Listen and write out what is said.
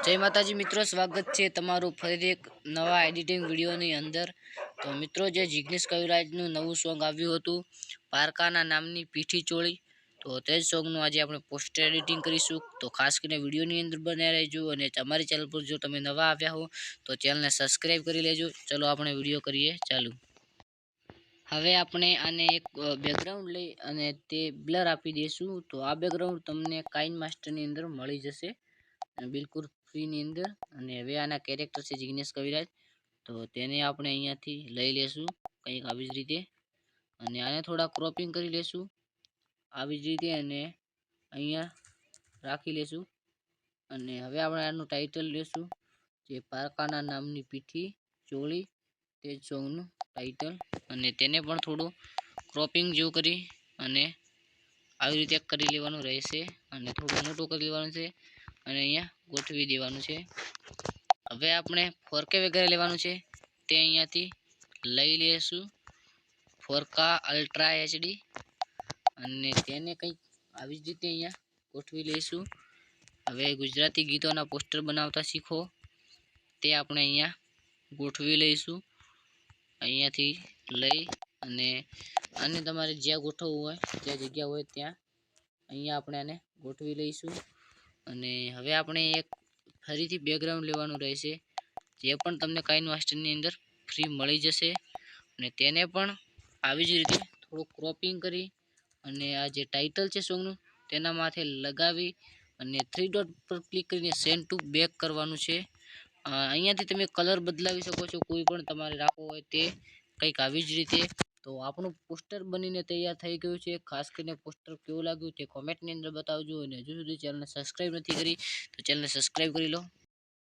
जय माताजी मित्रों, स्वागत है तमारू फरी एक नवा एडिटिंग वीडियोनी अंदर। तो मित्रों, जे जिग्नेश कविराजનું નવું સોંગ આવ્યું હતું પારકાના નામની પીઠી ચોળી, તો તે જ સોંગનું આજે આપણે પોસ્ટર એડિટિંગ કરીશું। તો ખાસ કરીને વિડીયોની અંદર બન્યા રહેજો અને અમારી ચેનલ પર જો તમે નવા આવ્યા હો તો ચેનલને સબસ્ક્રાઇબ કરી લેજો। ચલો આપણે વિડીયો કરીએ ચાલુ। હવે આપણે આને એક બેકગ્રાઉન્ડ લઈ અને તે બ્લર આપી દઈશું। તો આ બેકગ્રાઉન્ડ તમને કાઇનમાસ્ટરની અંદર મળી જશે બિલકુલ ફ્રી ની અંદર। અને હવે આના કેરેક્ટર છે જિગ્નેશ કવિરાજ, તો તેને આપણે અહીંયાથી લઈ લેશું કંઈક આવી જ રીતે અને આને થોડા ક્રોપિંગ કરી લેશું આવી જ રીતે અને અહીંયા રાખી લેશું। અને હવે આપણે આનું ટાઇટલ લેશું જે પારકાના નામની પીઠી ચોળી, તે જ સોંગનું ટાઇટલ, અને તેને પણ થોડું ક્રોપિંગ જેવું કરી અને આવી રીતે કરી લેવાનું રહેશે અને થોડું મોટું કરી લેવાનું છે અને અહીંયા ગોઠવી દેવાનું છે। હવે આપણે 4K વગેરે લેવાનું છે, તે અહીંયાથી લઈ લેશું 4K અલ્ટ્રા HD અને તેને કંઈક આવી જ રીતે અહીંયા ગોઠવી લઈશું। હવે ગુજરાતી ગીતોના પોસ્ટર બનાવતા શીખો તે આપણે અહીંયા ગોઠવી લઈશું અહીંયાથી લઈ અને આને તમારે જ્યાં ગોઠવવું હોય જ્યાં જગ્યા હોય ત્યાં અહીંયા આપણે આને ગોઠવી લઈશું। અને હવે આપણે એક ફરીથી બેકગ્રાઉન્ડ લેવાનું રહેશે જે પણ તમને કાઇનમાસ્ટરની અંદર ફ્રી મળી જશે અને તેને પણ આવી જ રીતે થોડું ક્રોપિંગ કરી અને આ જે ટાઇટલ છે સોંગનું તેના માથે લગાવી અને 3 ડોટ પર ક્લિક કરીને સેન્ડ ટુ બેક કરવાનું છે। અહીંયાથી તમે કલર બદલાવી શકો છો, કોઈ પણ તમારે રાખવો હોય તે કંઈક આવી જ રીતે। તો આપણું પોસ્ટર બનીને તૈયાર થઈ ગયું છે। ખાસ કરીને પોસ્ટર કેવું લાગ્યું તે કોમેન્ટની અંદર બતાવજો અને હજુ સુધી ચેનલને સબસ્ક્રાઇબ નથી કરી તો ચેનલને સબસ્ક્રાઇબ કરી લો।